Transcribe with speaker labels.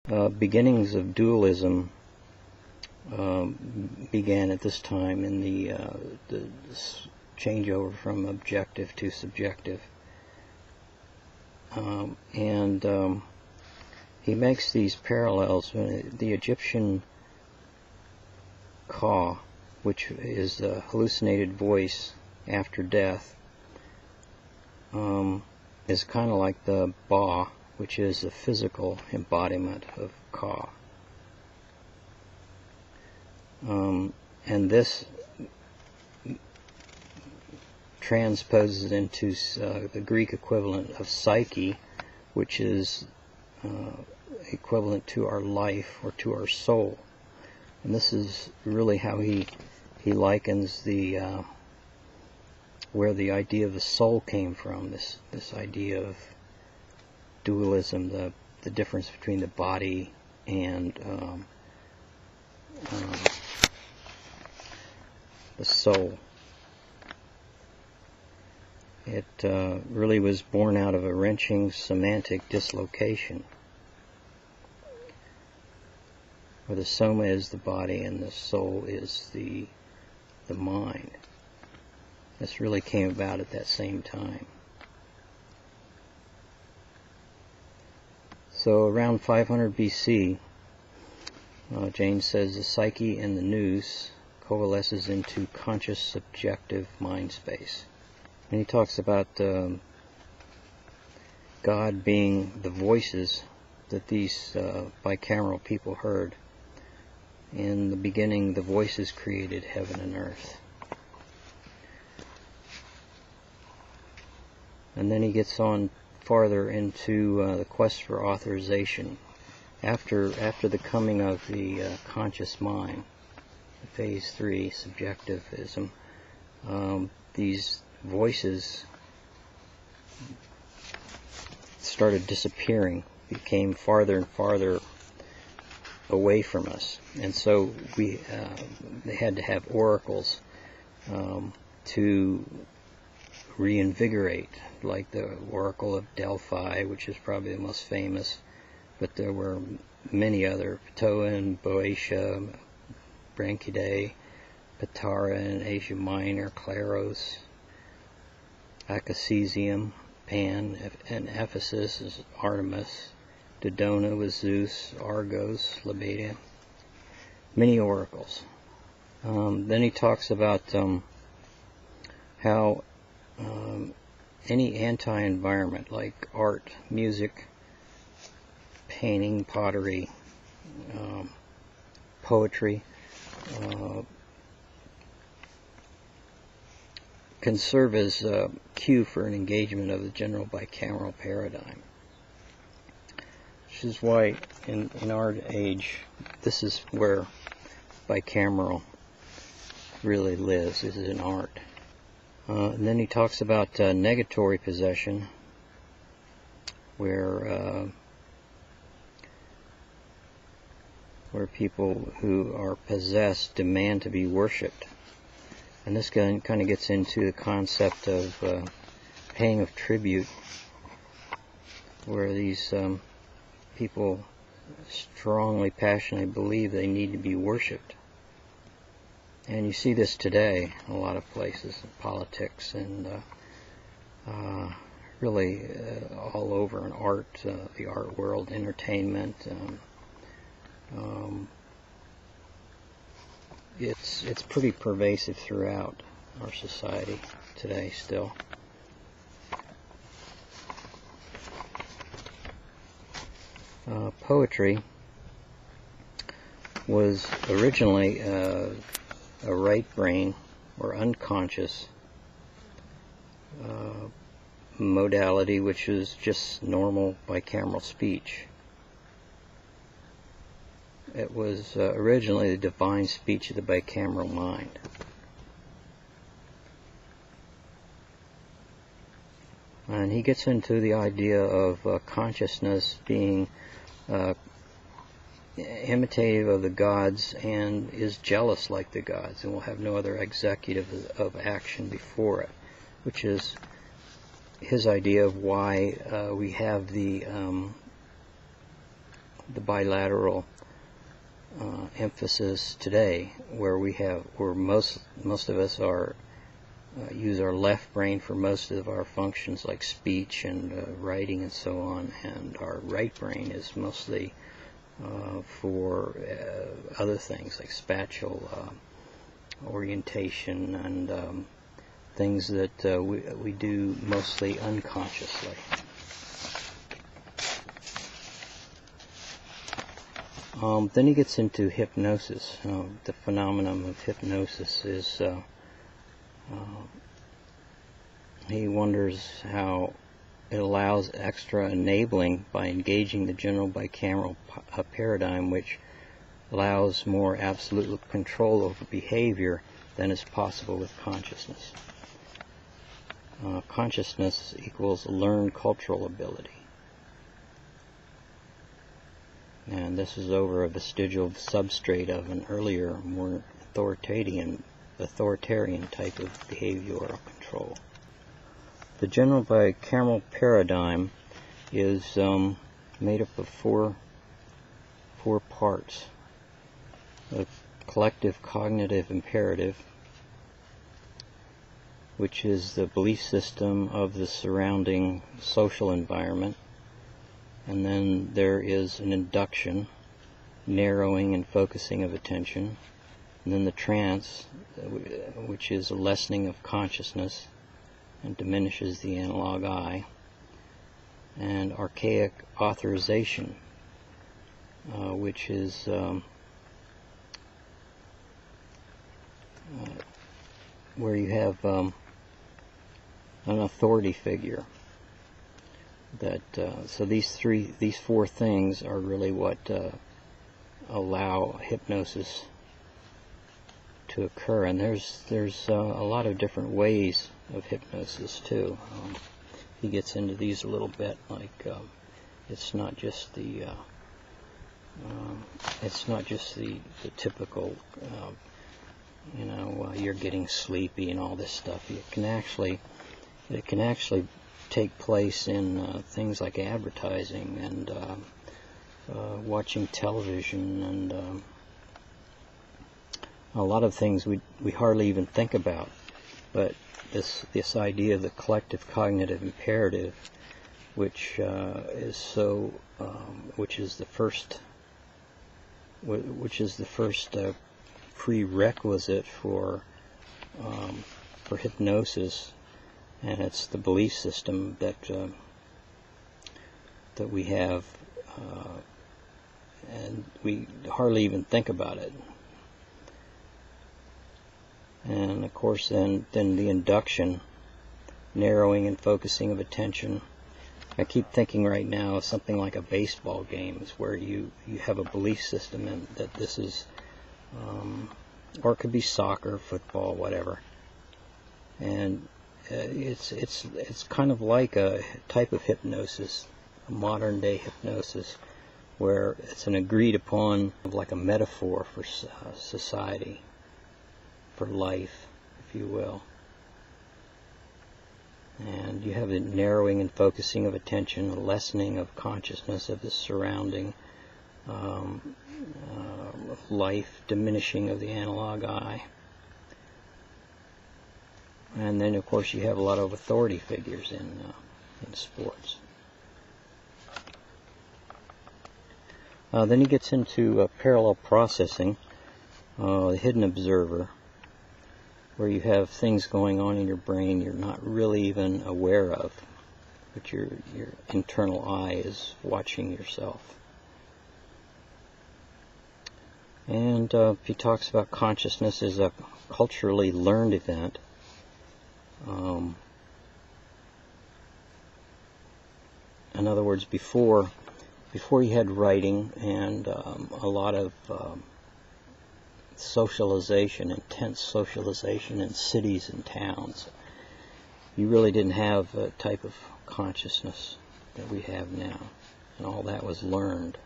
Speaker 1: Beginnings of dualism began at this time in the changeover from objective to subjective. He makes these parallels. The Egyptian Ka, which is the hallucinated voice after death, is kind of like the Ba, which is the physical embodiment of Ka. And this transposes into the Greek equivalent of Psyche, which is equivalent to our life or to our soul. And this is really how he likens the where the idea of the soul came from. This idea of dualism, the difference between the body and the soul. It really was born out of a wrenching semantic dislocation, where the soma is the body and the soul is the mind. This really came about at that same time. So around 500 BC, Jaynes says the psyche and the nous coalesces into conscious subjective mind space. And he talks about God being the voices that these bicameral people heard. In the beginning, the voices created heaven and earth. And then he gets on farther into the quest for authorization. After the coming of the conscious mind, phase 3, subjectivism, these voices started disappearing, became farther and farther away from us, and so they had to have oracles to reinvigorate, like the Oracle of Delphi, which is probably the most famous, but there were many other, Ptoa, Boeotia, Branchidae, Patara in Asia Minor, Claros, Acasesium, Pan, and Ephesus is Artemis, Dodona was Zeus, Argos, Lebedia, many oracles. Then he talks about how any anti-environment like art, music, painting, pottery, poetry, can serve as a cue for an engagement of the general bicameral paradigm. Which is why in our age, this is where bicameral really lives, is in art. And then he talks about negatory possession, where people who are possessed demand to be worshipped. And this kind of gets into the concept of paying of tribute, where these people strongly, passionately believe they need to be worshipped. And you see this today in a lot of places, in politics and really all over in art, the art world, entertainment. It's pretty pervasive throughout our society today still. Poetry was originally a right brain or unconscious modality, which is just normal bicameral speech. It was originally the divine speech of the bicameral mind. And he gets into the idea of consciousness being imitative of the gods and is jealous like the gods and will have no other executive of action before it, which is his idea of why we have the the bilateral emphasis today, where most of us are use our left brain for most of our functions like speech and writing and so on, and our right brain is mostly for other things like spatial orientation and things that we do mostly unconsciously. Then he gets into hypnosis. The phenomenon of hypnosis is, he wonders how it allows extra enabling by engaging the general bicameral paradigm, which allows more absolute control over behavior than is possible with consciousness. Consciousness equals learned cultural ability. And this is over a vestigial substrate of an earlier, more authoritarian type of behavioral control. The general bicameral paradigm is made up of four parts. The collective cognitive imperative, which is the belief system of the surrounding social environment. And then there is an induction, narrowing and focusing of attention. And then the trance, which is a lessening of consciousness and diminishes the analog eye. And archaic authorization, which is where you have an authority figure. So these four things are really what allow hypnosis to occur, and there's a lot of different ways of hypnosis too. He gets into these a little bit, like it's not just the typical you're getting sleepy and all this stuff. It can actually take place in things like advertising and watching television and a lot of things we hardly even think about. But this idea of the collective cognitive imperative, which is the first prerequisite for hypnosis. And it's the belief system that we have, and we hardly even think about it. And of course, then the induction, narrowing and focusing of attention. I keep thinking right now of something like a baseball game, is where you have a belief system, and that this is, or it could be soccer, football, whatever, and it's kind of like a type of hypnosis, a modern day hypnosis, where it's an agreed upon, like a metaphor for society, for life, if you will. And you have the narrowing and focusing of attention, a lessening of consciousness of the surrounding life, diminishing of the analog eye. And then, of course, you have a lot of authority figures in sports. Then he gets into parallel processing, the hidden observer, where you have things going on in your brain you're not really even aware of, but your internal eye is watching yourself. And he talks about consciousness as a culturally learned event. In other words, before you had writing and a lot of socialization, intense socialization in cities and towns, you really didn't have a type of consciousness that we have now, and all that was learned.